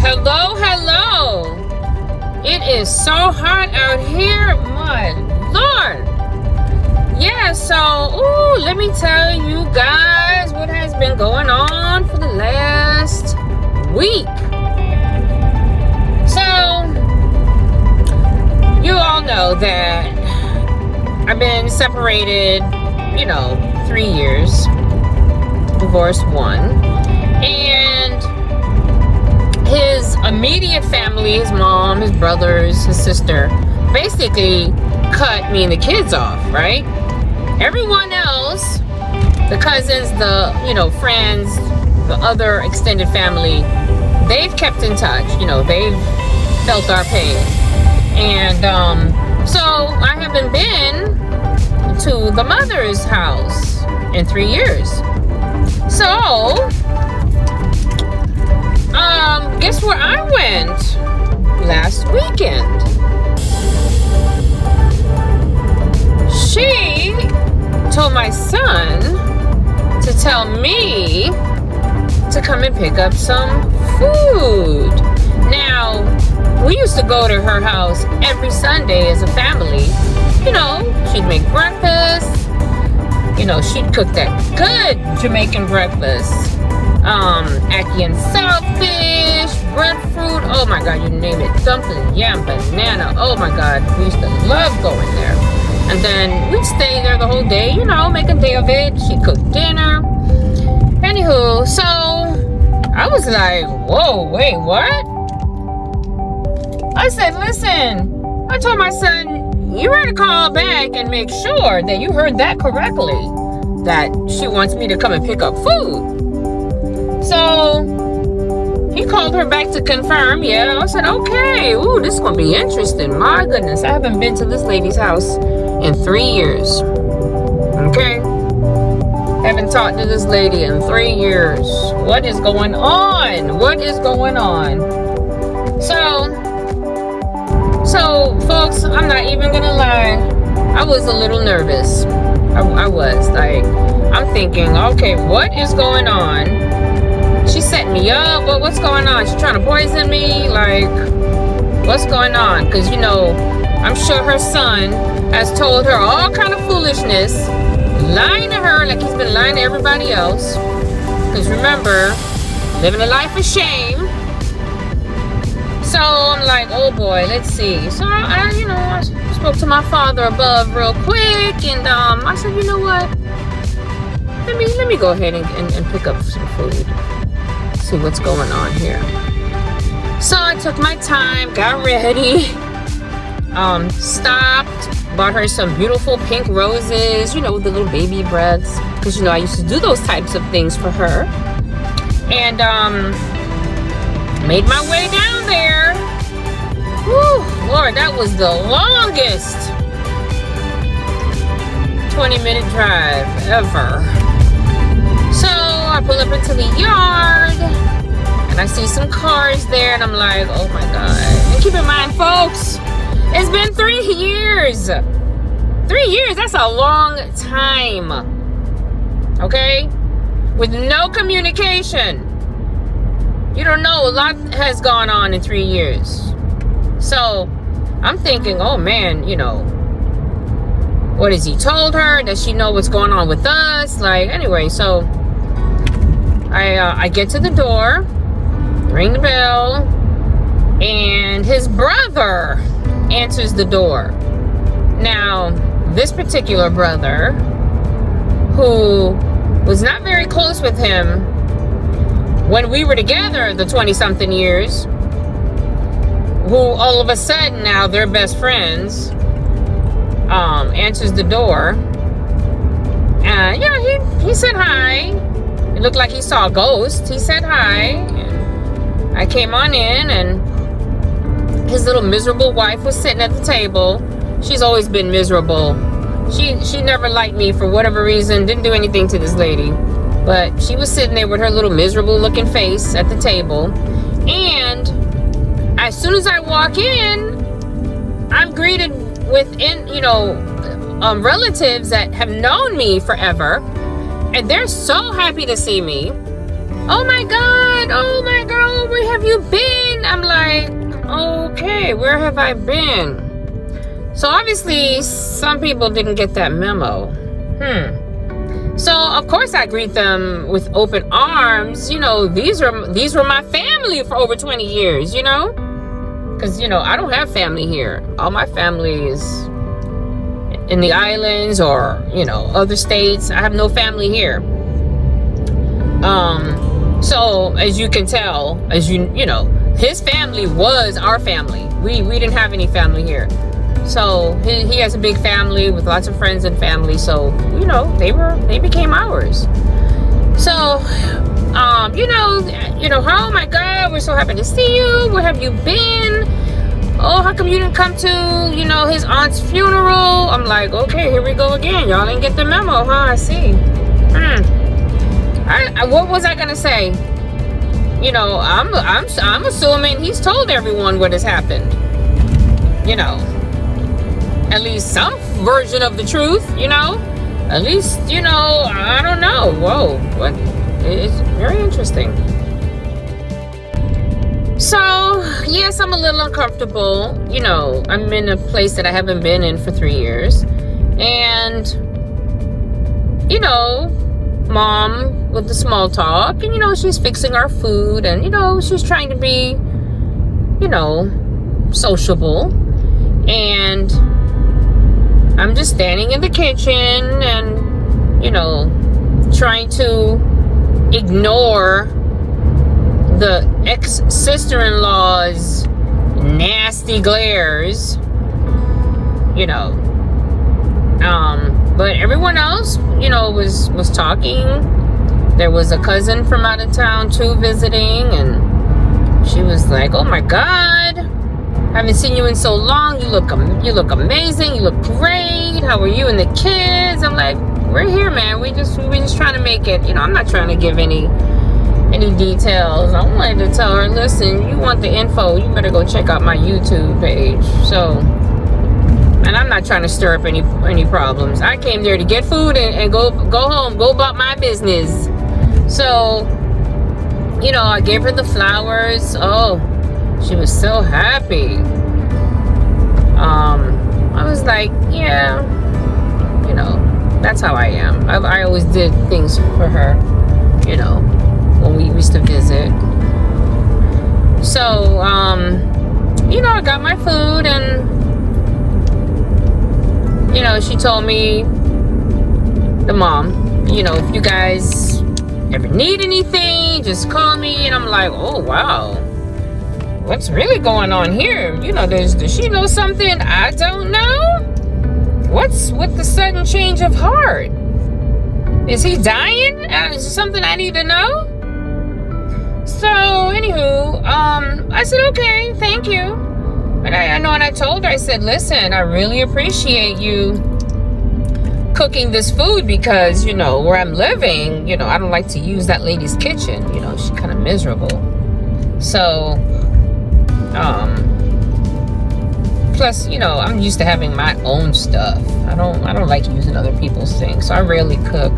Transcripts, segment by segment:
Hello, hello. It is so hot out here, my Lord. Yeah, so, let me tell you guys what has been going on for the last week. So, you all know that I've been separated, 3 years, divorced 1, and his immediate family, his mom, his brothers, his sister, basically cut me and the kids off, right? Everyone else, the cousins, the, friends, the other extended family, they've kept in touch. They've felt our pain. And so I haven't been to the mother's house in 3 years. So, guess where I went last weekend? She told my son to tell me to come and pick up some food. Now, we used to go to her house every Sunday as a family. She'd make breakfast. She'd cook that good Jamaican breakfast. Ackee and saltfish, breadfruit, oh my God, you name it. Dumpling, yam, banana, oh my God, we used to love going there. And then we'd stay there the whole day, make a day of it. She'd cook dinner. Anywho, so I was like, whoa, wait, what? I said, listen, I told my son, you better call back and make sure that you heard that correctly, that she wants me to come and pick up food. So he called her back to confirm. Yeah, I said, okay. Ooh, this is going to be interesting. My goodness, I haven't been to this lady's house in 3 years. Okay? Haven't talked to this lady in 3 years. What is going on? What is going on? So folks, I'm not even going to lie. I was a little nervous. I was. I'm thinking, okay, what is going on? She set me up. What's going on? She's trying to poison me? What's going on? Because, I'm sure her son has told her all kind of foolishness, lying to her like he's been lying to everybody else. Because remember, living a life of shame. So I'm like, oh boy, let's see. So I spoke to my father above real quick, and I said, you know what? Let me go ahead and pick up some food. See what's going on here. So I took my time, got ready, stopped, bought her some beautiful pink roses, with the little baby breaths, because I used to do those types of things for her, and made my way down there. Whew, Lord, that was the longest 20-minute drive ever. So I pull up into the yard and I see some cars there, and I'm like, oh my God. And keep in mind, folks, it's been 3 years. 3 years, that's a long time. Okay? With no communication. You don't know, a lot has gone on in 3 years. So I'm thinking, oh man, what has he told her? Does she know what's going on with us? Anyway, so I get to the door, ring the bell, and his brother answers the door. Now, this particular brother, who was not very close with him when we were together the 20-something years, who all of a sudden now they're best friends, answers the door. And, he said hi. It looked like he saw a ghost. He said hi. And I came on in, and his little miserable wife was sitting at the table. She's always been miserable. She never liked me for whatever reason. Didn't do anything to this lady. But she was sitting there with her little miserable looking face at the table. And as soon as I walk in, I'm greeted with, relatives that have known me forever. And they're so happy to see me. Oh my God, oh my girl, where have you been? I'm like, okay, where have I been? So obviously some people didn't get that memo. So of course I greet them with open arms. These were my family for over 20 years, because I don't have family here. All my family is in the islands or other states. I have no family here. So as you can tell, his family was our family. We didn't have any family here. So he has a big family with lots of friends and family. So they became ours. So oh my God, we're so happy to see you. Where have you been? Oh, how come you didn't come to his aunt's funeral? I'm like, okay, here we go again. Y'all didn't get the memo, huh? I see. What was I gonna say? I'm assuming he's told everyone what has happened. At least some version of the truth. At least I don't know. Whoa, what? It's very interesting. So yes, I'm a little uncomfortable. I'm in a place that I haven't been in for 3 years, and Mom with the small talk, and she's fixing our food, and she's trying to be sociable, and I'm just standing in the kitchen and trying to ignore the ex-sister-in-law's nasty glares, but everyone else was talking. There was a cousin from out of town too visiting, and she was like, oh my God, I haven't seen you in so long. You look amazing. You look great. How are you and the kids? I'm like, we're here, man. We just trying to make it. I'm not trying to give any details. I wanted to tell her, listen, you want the info, you better go check out my YouTube page. So, and I'm not trying to stir up any problems. I came there to get food and go home, go about my business. So, I gave her the flowers. Oh, she was so happy. I was like, yeah, that's how I am. I always did things for her, when we used to visit. So, I got my food, and, she told me, the mom, if you guys ever need anything, just call me. And I'm like, oh, wow. What's really going on here? Does she know something I don't know? What's with the sudden change of heart? Is he dying? Is there something I need to know? So, anywho, I said, okay, thank you. But I know, and I told her, I said, listen, I really appreciate you cooking this food because, where I'm living, I don't like to use that lady's kitchen. She's kind of miserable. So, plus, I'm used to having my own stuff. I don't like using other people's things, so I rarely cook.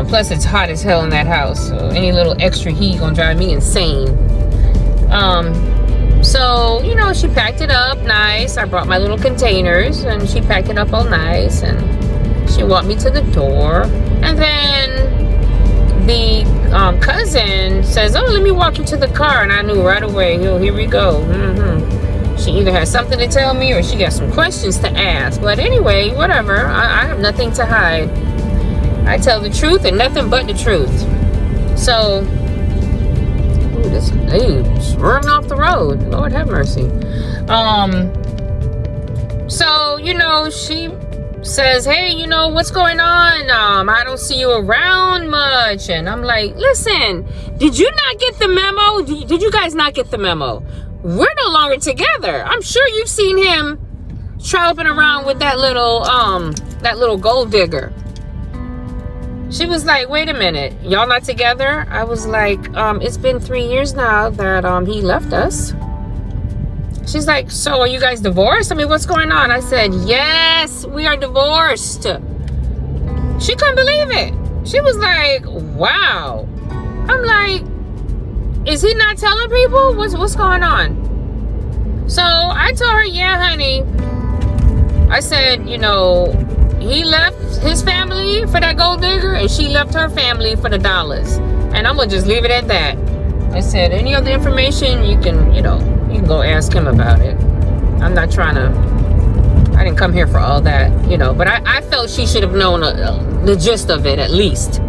Plus, it's hot as hell in that house, so any little extra heat gonna drive me insane. So, she packed it up nice. I brought my little containers, and she packed it up all nice, and she walked me to the door. And then the cousin says, oh, let me walk you to the car. And I knew right away, here we go. She either has something to tell me or she got some questions to ask. But anyway, whatever. I have nothing to hide. I tell the truth and nothing but the truth. So, this swerving off the road. Lord have mercy. So, she says, hey, what's going on? I don't see you around much. And I'm like, listen, did you not get the memo? Did you guys not get the memo? We're no longer together. I'm sure you've seen him trolloping around with that little gold digger. She was like, wait a minute, y'all not together? I was like, it's been 3 years now that he left us. She's like, so are you guys divorced? I mean, what's going on? I said, yes, we are divorced. She couldn't believe it. She was like, wow. I'm like, is he not telling people? What's going on? So I told her, yeah, honey. I said, you know, he left his family for that gold digger, and she left her family for the dollars. And I'm gonna just leave it at that. I said, any other information, you can go ask him about it. I'm not trying to. I didn't come here for all that, But I felt she should have known the gist of it at least.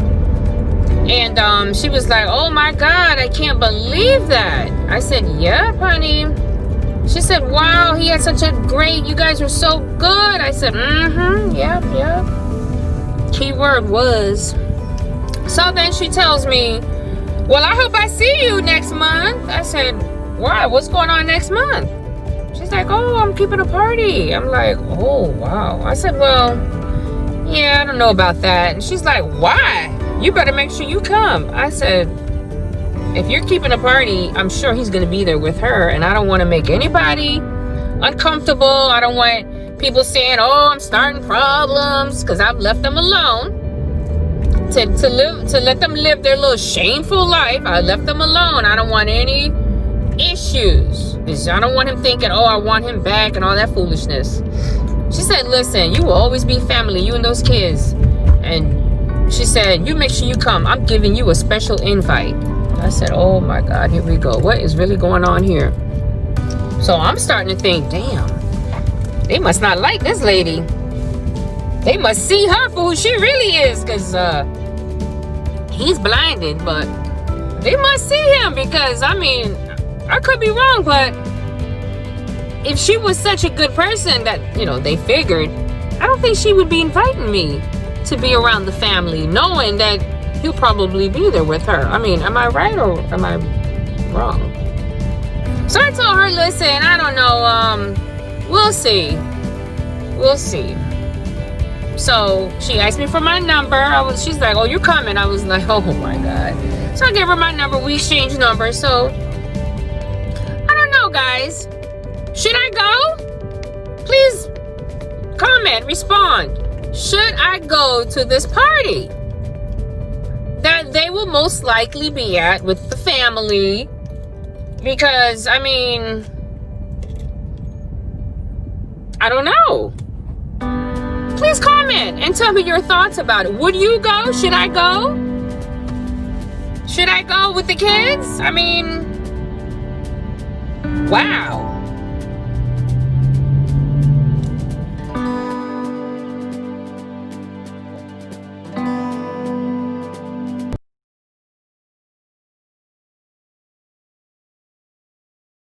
And she was like, oh my God, I can't believe that. I said, yep, honey. She said, wow, he had such a great, you guys were so good. I said, yep. Key word was. So then she tells me, well, I hope I see you next month. I said, why? What's going on next month? She's like, oh, I'm keeping a party. I'm like, oh, wow. I said, well, yeah, I don't know about that. And she's like, why? You better make sure you come. I said, if you're keeping a party, I'm sure he's going to be there with her. And I don't want to make anybody uncomfortable. I don't want people saying, oh, I'm starting problems, because I've left them alone to let them live their little shameful life. I left them alone. I don't want any issues. I don't want him thinking, oh, I want him back and all that foolishness. She said, listen, you will always be family, you and those kids. And she said, you make sure you come. I'm giving you a special invite. I said, oh my God, here we go. What is really going on here? So I'm starting to think, damn, they must not like this lady. They must see her for who she really is, because he's blinded, but they must see him, because, I mean, I could be wrong, but if she was such a good person that, they figured, I don't think she would be inviting me to be around the family, knowing that he'll probably be there with her. I mean, am I right or am I wrong? So I told her, listen, I don't know, we'll see. So she asked me for my number. She's like, oh, you're coming. I was like, oh my God. So I gave her my number. We exchanged numbers. So I don't know, guys. Should I go? Please comment, respond. Should I go to this party that they will most likely be at with the family? Because, I mean, I don't know. Please comment and tell me your thoughts about it. Would you go? Should I go? Should I go with the kids? I mean, wow.